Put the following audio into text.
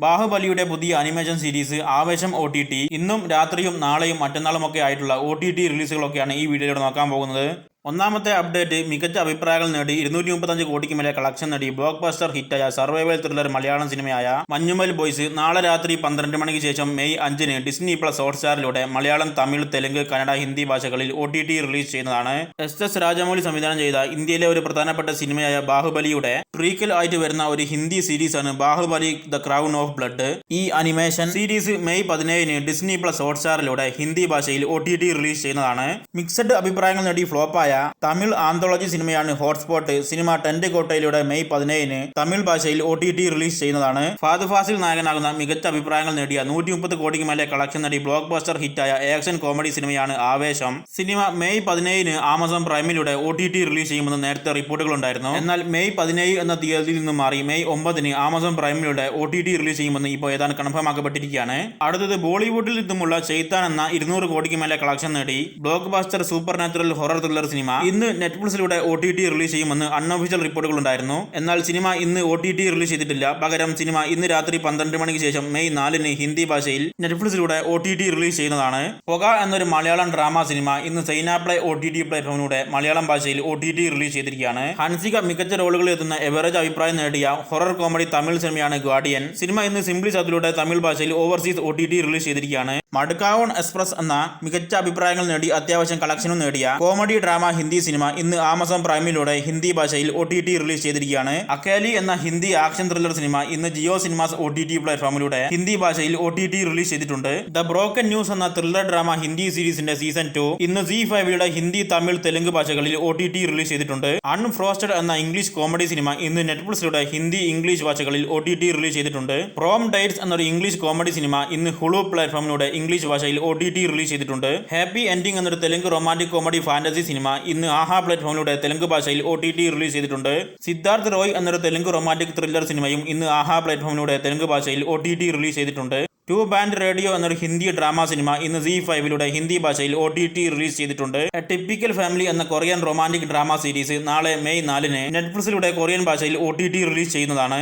ബാഹുബലിയുടെ പുതിയ animation series ആവേശം OTT ഇന്നും രാത്രിയും നാളെയും മറ്റന്നാളുമൊക്കെ ആയിട്ടുള്ള OTT റിലീസുകളൊക്കെയാണ് ഈ വീഡിയോയിലൂടെ നോക്കാൻ പോകുന്നത്. ഒന്നാമത്തെ അപ്ഡേറ്റ് മികച്ച അഭിപ്രായങ്ങൾ നേടി 235 കോടിക്ക് മേലെ കളക്ഷൻ നേടി ബ്ലോക്ക് ബസ്റ്റർ ഹിറ്റായ സർവൈവൽ ത്രില്ലർ മലയാളം സിനിമയായ മഞ്ഞുമൽ ബോയ്സ് നാളെ രാത്രി 12 മണിക്ക് ശേഷം മെയ് 5-ന് ഡിസ്നി പ്ലസ് ഹോട്ട്സ്റ്റാറിലൂടെ മലയാളം, തമിഴ്, തെലുങ്ക്, കന്നഡ, ഹിന്ദി ഭാഷകളിൽ OTT റിലീസ് ചെയ്യുന്നതാണ്. SS രാജമൗലി സംവിധാനം ചെയ്ത ഇന്ത്യയിലെ ഒരു പ്രധാനപ്പെട്ട സിനിമയായ ബാഹുബലിയുടെ പ്രീക്വൽ ആയിട്ട് വരുന്ന ഒരു ഹിന്ദി സീരീസാണ് Baahubali the Crown of Blood. ഈ അനിമേഷൻ സീരീസ് മെയ് 17-ന് ഡിസ്നി പ്ലസ് ഹോട്ട്സ്റ്റാറിലൂടെ ഹിന്ദി ഭാഷയിൽ OTT റിലീസ് ചെയ്യുന്നതാണ്. മിക്സഡ് അഭിപ്രായങ്ങൾ നേടി ഫ്ലോപ്പായ തമിഴ് ആന്തോളജി സിനിമയാണ് ഹോട്ട്സ്പോട്ട്. സിനിമ ടെന്റ് കോട്ടയിലൂടെ മെയ് 17-ന് തമിഴ് ഭാഷയിൽ OTT റിലീസ് ചെയ്യുന്നതാണ്. ഫഹദ് ഫാസിൽ നായകനാകുന്ന മികച്ച അഭിപ്രായങ്ങൾ നേടിയ 130 കോടിക്ക് മേലെ കളക്ഷൻ നേടി ബ്ലോക്ക് ബസ്റ്റർ ഹിറ്റായ ആക്ഷൻ കോമഡി സിനിമയാണ് ആവേശം. സിനിമ മെയ് 17-ന് ആമസോൺ പ്രൈമിലൂടെ OTT റിലീസ് ചെയ്യുമെന്ന് നേരത്തെ റിപ്പോർട്ടുകളുണ്ടായിരുന്നു. എന്നാൽ മെയ് 17 എന്ന തീയതിയിൽ നിന്നും മാറി മെയ് 9-ന് ആമസോൺ പ്രൈമിലൂടെ OTT റിലീസ് ചെയ്യുമെന്ന് ഇപ്പോൾ ഏതാണ്ട് കൺഫേം ആക്കപ്പെട്ടിരിക്കുകയാണ്. അടുത്തത് ബോളിവുഡിൽ നിന്നുമുള്ള ചെയ്ത്താൻ എന്ന 200 കോടിക്ക് മേലെ കളക്ഷൻ നേടി block buster super natural horror thriller cinema ഇന്ന് നെറ്റ്ഫ്ലിക്സിലൂടെ OTT റിലീസ് ചെയ്യുമെന്ന് അൺഒഫീഷ്യൽ റിപ്പോർട്ടുകൾ ഉണ്ടായിരുന്നു. എന്നാൽ സിനിമ ഇന്ന് OTT റിലീസ് ചെയ്തിട്ടില്ല. പകരം സിനിമ ഇന്ന് രാത്രി 12 മണിക്ക് ശേഷം മെയ് 4-ന് ഹിന്ദി ഭാഷയിൽ നെറ്റ്ഫ്ലിക്സിലൂടെ OTT റിലീസ് ചെയ്യുന്നതാണ്. പൊക എന്നൊരു മലയാളം ഡ്രാമ സിനിമ ഇന്ന് സൈനാപ്ലേ OTT പ്ലാറ്റ്ഫോമിലൂടെ മലയാളം ഭാഷയിൽ OTT റിലീസ് ചെയ്തിരിക്കുകയാണ്. ഹൻസിക മികച്ച റോളുകളിൽ എത്തുന്ന എവറേജ് അഭിപ്രായം നേടിയ ഹൊറർ കോമഡി തമിഴ് സിനിമയാണ് ഗാർഡിയൻ. സിനിമ ഇന്ന് സിംപ്ലി സൗത്തിലൂടെ തമിഴ് ഭാഷയിൽ ഓവർസീസ് OTT റിലീസ് ചെയ്തിരിക്കുകയാണ്. മഡ്ഗാവൺ എക്സ്പ്രസ് എന്ന മികച്ച അഭിപ്രായങ്ങൾ നേടി അത്യാവശ്യം കളക്ഷനും നേടിയ കോമഡി ഡ്രാമ ഹിന്ദി സിനിമ ഇന്ന് ആമസോൺ പ്രൈമിലൂടെ ഹിന്ദി ഭാഷയിൽ OTT റിലീസ് ചെയ്തിരിക്കുകയാണ്. അക്കേലി എന്ന ഹിന്ദി ആക്ഷൻ ത്രില്ലർ സിനിമ ഇന്ന് ജിയോ സിനിമാസ് OTT പ്ലാറ്റ്ഫോമിലൂടെ ഹിന്ദി ഭാഷയിൽ OTT റിലീസ് ചെയ്തിട്ടുണ്ട്. ദ ബ്രോക്കൻ ന്യൂസ് എന്ന ത്രില്ലർ ഡ്രാമ ഹിന്ദി സീരീസിന്റെ സീസൺ 2 ഇന്ന് ZEE5യുടെ ഹിന്ദി, തമിഴ്, തെലുങ്ക് ഭാഷകളിൽ OTT റിലീസ് ചെയ്തിട്ടുണ്ട്. അൺഫ്രോസ്റ്റഡ് എന്ന ഇംഗ്ലീഷ് കോമഡി സിനിമ ഇന്ന് നെറ്റ്ഫ്ലിക്സിലൂടെ ഹിന്ദി, ഇംഗ്ലീഷ് ഭാഷകളിൽ OTT റിലീസ് ചെയ്തിട്ടുണ്ട്. പ്രോം ഡേറ്റ്സ് എന്നൊരു ഇംഗ്ലീഷ് കോമഡി സിനിമ ഇന്ന് ഹുളു പ്ലാറ്റ്ഫോമിലൂടെ ഇംഗ്ലീഷ് ഭാഷയിൽ OTT റിലീസ് ചെയ്തിട്ടുണ്ട്. ഹാപ്പി എൻഡിംഗ് എന്നൊരു Telugu romantic comedy fantasy cinema ഇന്ന് ആഹാ പ്ലാറ്റ്ഫോമിലൂടെ തെലുങ്ക് ഭാഷയിൽ OTT റിലീസ് ചെയ്തിട്ടുണ്ട്. സിദ്ധാർത്ഥ് റോയ് എന്നൊരു തെലുങ്ക് റൊമാന്റിക് ത്രില്ലർ സിനിമയും ഇന്ന് ആഹാ പ്ലാറ്റ്ഫോമിലൂടെ തെലുങ്ക് ഭാഷയിൽ OTT റിലീസ് ചെയ്തിട്ടുണ്ട്. ടു ബാൻഡ് റേഡിയോ എന്നൊരു ഹിന്ദി ഡ്രാമ സിനിമ ഇന്ന് ZEE5ലൂടെ ഹിന്ദി ഭാഷയിൽ OTT റിലീസ് ചെയ്തിട്ടുണ്ട്. എ ടിപ്പിക്കൽ ഫാമിലി എന്ന കൊറിയൻ റൊമാന്റിക് ഡ്രാമ സീരീസ് നാളെ മെയ് 4-ന് നെറ്റ്ഫ്ലിക്സിലൂടെ കൊറിയൻ ഭാഷയിൽ OTT റിലീസ് ചെയ്യുന്നതാണ്.